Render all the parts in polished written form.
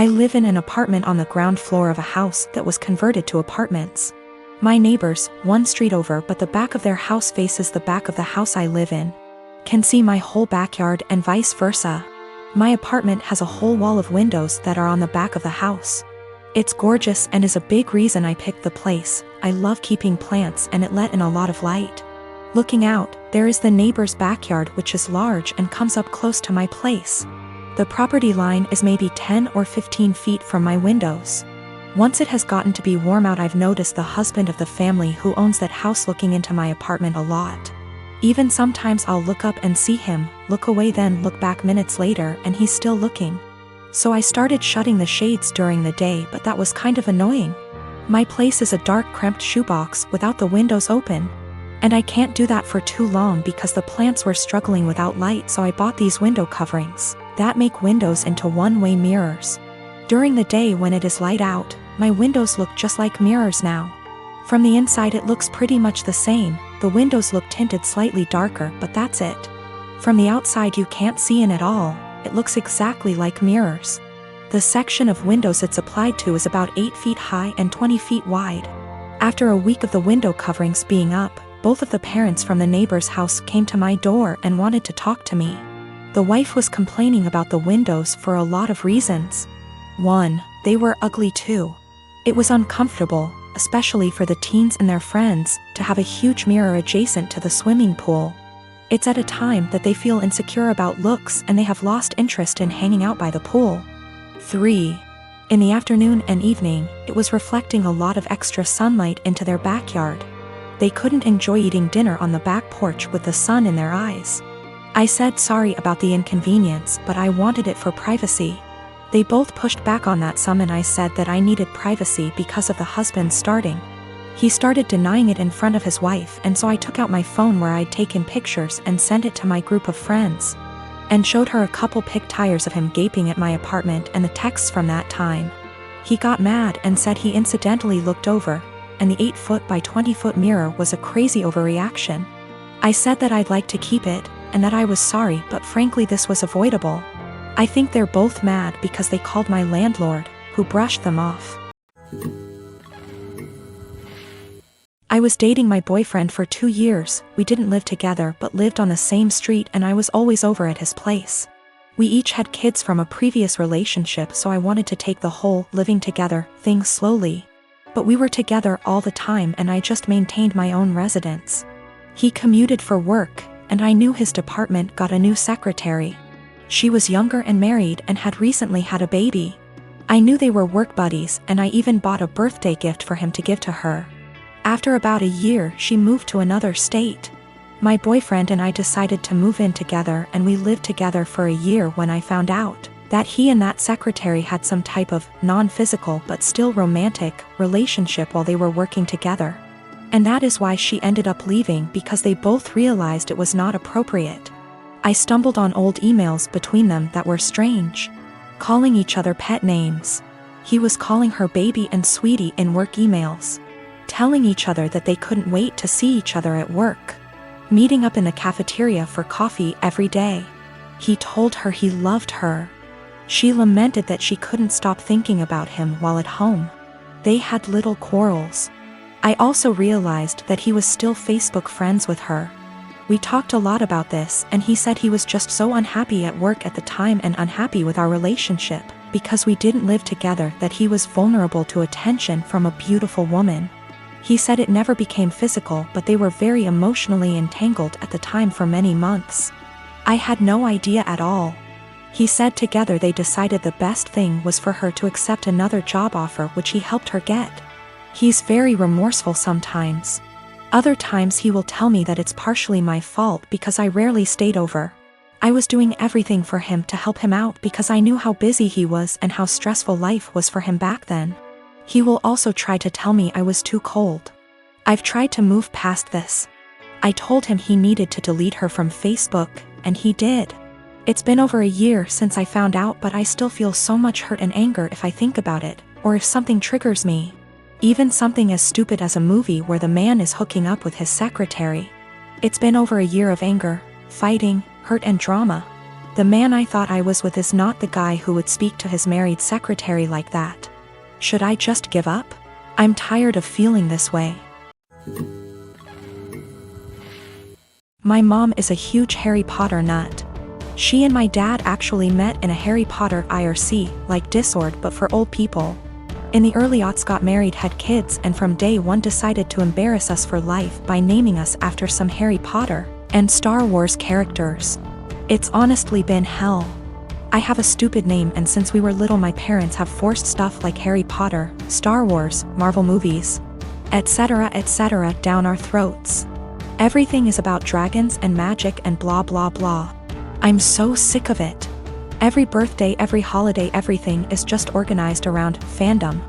I live in an apartment on the ground floor of a house that was converted to apartments. My neighbors, one street over but the back of their house faces the back of the house I live in, can see my whole backyard and vice versa. My apartment has a whole wall of windows that are on the back of the house. It's gorgeous and is a big reason I picked the place. I love keeping plants and it let in a lot of light. Looking out, there is the neighbor's backyard which is large and comes up close to my place. The property line is maybe 10 or 15 feet from my windows. Once it has gotten to be warm out, I've noticed the husband of the family who owns that house looking into my apartment a lot. Even sometimes I'll look up and see him, look away then look back minutes later and he's still looking. So I started shutting the shades during the day, but that was kind of annoying. My place is a dark cramped shoebox without the windows open. And I can't do that for too long because the plants were struggling without light, so I bought these window coverings that make windows into one-way mirrors. During the day when it is light out, my windows look just like mirrors now. From the inside it looks pretty much the same, the windows look tinted slightly darker but that's it. From the outside you can't see in at all, it looks exactly like mirrors. The section of windows it's applied to is about 8 feet high and 20 feet wide. After a week of the window coverings being up, both of the parents from the neighbor's house came to my door and wanted to talk to me. The wife was complaining about the windows for a lot of reasons. 1. They were ugly too. It was uncomfortable, especially for the teens and their friends, to have a huge mirror adjacent to the swimming pool. It's at a time that they feel insecure about looks and they have lost interest in hanging out by the pool. 3. In the afternoon and evening, it was reflecting a lot of extra sunlight into their backyard. They couldn't enjoy eating dinner on the back porch with the sun in their eyes. I said sorry about the inconvenience, but I wanted it for privacy. They both pushed back on that some and I said that I needed privacy because of the husband starting. He started denying it in front of his wife, and so I took out my phone where I'd taken pictures and sent it to my group of friends. And showed her a couple pic tires of him gaping at my apartment and the texts from that time. He got mad and said he incidentally looked over, and the 8-foot by 20-foot mirror was a crazy overreaction. I said that I'd like to keep it, and that I was sorry, but frankly this was avoidable. I think they're both mad because they called my landlord, who brushed them off. I was dating my boyfriend for 2 years. We didn't live together but lived on the same street and I was always over at his place. We each had kids from a previous relationship, so I wanted to take the whole living together thing slowly. But we were together all the time and I just maintained my own residence. He commuted for work, and I knew his department got a new secretary. She was younger and married and had recently had a baby. I knew they were work buddies and I even bought a birthday gift for him to give to her. After about a year, she moved to another state. My boyfriend and I decided to move in together and we lived together for a year when I found out that he and that secretary had some type of non-physical but still romantic relationship while they were working together. And that is why she ended up leaving, because they both realized it was not appropriate. I stumbled on old emails between them that were strange. Calling each other pet names. He was calling her baby and sweetie in work emails. Telling each other that they couldn't wait to see each other at work. Meeting up in the cafeteria for coffee every day. He told her he loved her. She lamented that she couldn't stop thinking about him while at home. They had little quarrels. I also realized that he was still Facebook friends with her. We talked a lot about this and he said he was just so unhappy at work at the time and unhappy with our relationship because we didn't live together, that he was vulnerable to attention from a beautiful woman. He said it never became physical, but they were very emotionally entangled at the time for many months. I had no idea at all. He said together they decided the best thing was for her to accept another job offer which he helped her get. He's very remorseful sometimes. Other times he will tell me that it's partially my fault because I rarely stayed over. I was doing everything for him to help him out because I knew how busy he was and how stressful life was for him back then. He will also try to tell me I was too cold. I've tried to move past this. I told him he needed to delete her from Facebook, and he did. It's been over a year since I found out, but I still feel so much hurt and anger if I think about it, or if something triggers me. Even something as stupid as a movie where the man is hooking up with his secretary. It's been over a year of anger, fighting, hurt and drama. The man I thought I was with is not the guy who would speak to his married secretary like that. Should I just give up? I'm tired of feeling this way. My mom is a huge Harry Potter nut. She and my dad actually met in a Harry Potter IRC, like Discord but for old people. In the early aughts got married, had kids, and from day one decided to embarrass us for life by naming us after some Harry Potter and Star Wars characters. It's honestly been hell. I have a stupid name, and since we were little my parents have forced stuff like Harry Potter, Star Wars, Marvel movies, etc. down our throats. Everything is about dragons and magic and blah blah blah. I'm so sick of it. Every birthday, every holiday, everything is just organized around fandom.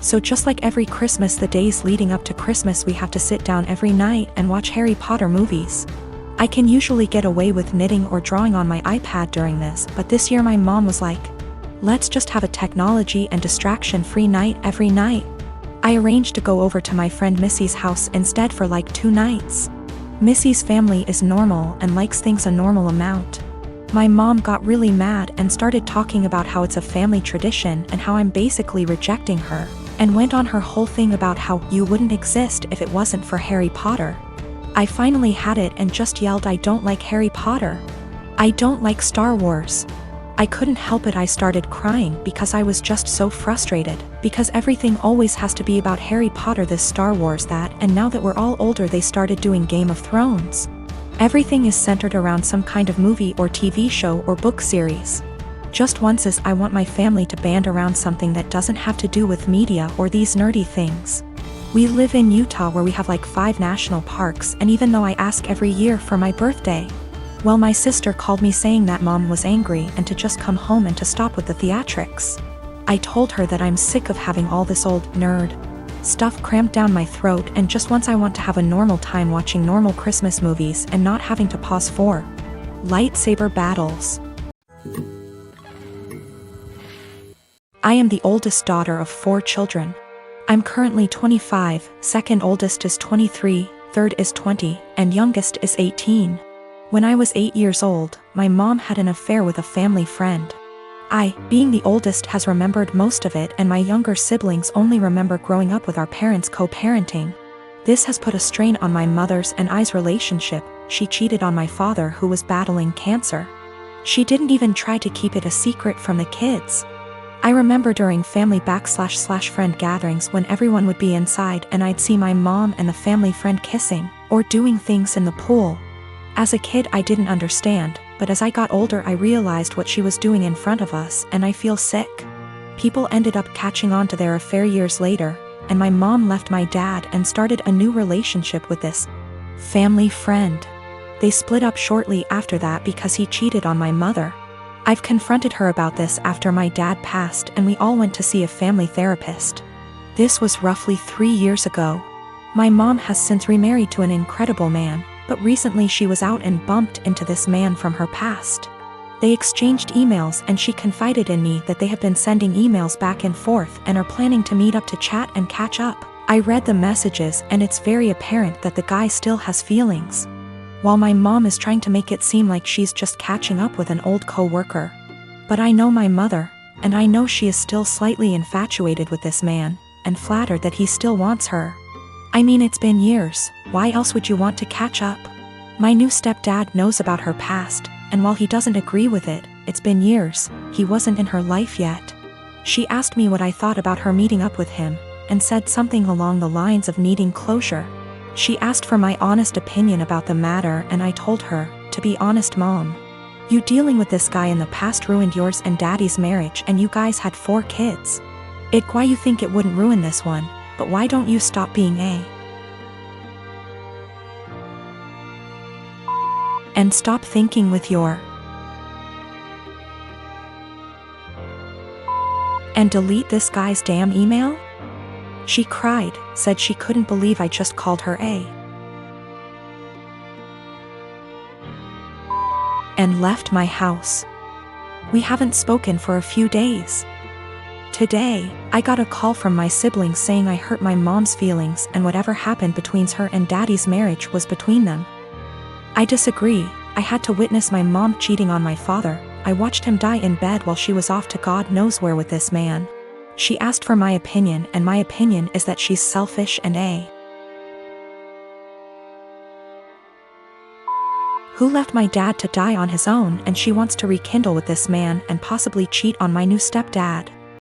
So just like every Christmas, the days leading up to Christmas we have to sit down every night and watch Harry Potter movies. I can usually get away with knitting or drawing on my iPad during this, but this year my mom was like, let's just have a technology and distraction-free night every night. I arranged to go over to my friend Missy's house instead for like 2 nights. Missy's family is normal and likes things a normal amount. My mom got really mad and started talking about how it's a family tradition and how I'm basically rejecting her, and went on her whole thing about how you wouldn't exist if it wasn't for Harry Potter. I finally had it and just yelled, I don't like Harry Potter. I don't like Star Wars. I couldn't help it. I started crying because I was just so frustrated, because everything always has to be about Harry Potter, this, Star Wars, that, and now that we're all older they started doing Game of Thrones. Everything is centered around some kind of movie or TV show or book series. Just once is I want my family to band around something that doesn't have to do with media or these nerdy things. We live in Utah where we have like 5 national parks, and even though I ask every year for my birthday, well, my sister called me saying that mom was angry and to just come home and to stop with the theatrics. I told her that I'm sick of having all this old nerd stuff crammed down my throat, and just once I want to have a normal time watching normal Christmas movies and not having to pause for lightsaber battles. I am the oldest daughter of 4 children. I'm currently 25, second oldest is 23, third is 20, and youngest is 18. When I was 8 years old, my mom had an affair with a family friend. I, being the oldest, has remembered most of it, and my younger siblings only remember growing up with our parents co-parenting. This has put a strain on my mother's and I's relationship. She cheated on my father, who was battling cancer. She didn't even try to keep it a secret from the kids. I remember during family / friend gatherings when everyone would be inside and I'd see my mom and the family friend kissing or doing things in the pool. As a kid I didn't understand, but as I got older I realized what she was doing in front of us, and I feel sick. People ended up catching on to their affair years later, and my mom left my dad and started a new relationship with this family friend. They split up shortly after that because he cheated on my mother. I've confronted her about this after my dad passed, and we all went to see a family therapist. This was roughly 3 years ago. My mom has since remarried to an incredible man, but recently she was out and bumped into this man from her past. They exchanged emails and she confided in me that they have been sending emails back and forth and are planning to meet up to chat and catch up. I read the messages and it's very apparent that the guy still has feelings. While my mom is trying to make it seem like she's just catching up with an old co-worker. But I know my mother, and I know she is still slightly infatuated with this man, and flattered that he still wants her. I mean, it's been years, why else would you want to catch up? My new stepdad knows about her past, and while he doesn't agree with it, it's been years, he wasn't in her life yet. She asked me what I thought about her meeting up with him, and said something along the lines of needing closure. She asked for my honest opinion about the matter, and I told her, to be honest mom, you dealing with this guy in the past ruined yours and daddy's marriage, and you guys had 4 kids. Why you think it wouldn't ruin this one, but why don't you stop being and stop thinking with your and delete this guy's damn email? She cried, said she couldn't believe I just called her and left my house. We haven't spoken for a few days. Today, I got a call from my siblings saying I hurt my mom's feelings and whatever happened between her and daddy's marriage was between them. I disagree. I had to witness my mom cheating on my father, I watched him die in bed while she was off to God knows where with this man. She asked for my opinion, and my opinion is that she's selfish and who left my dad to die on his own, and she wants to rekindle with this man and possibly cheat on my new stepdad.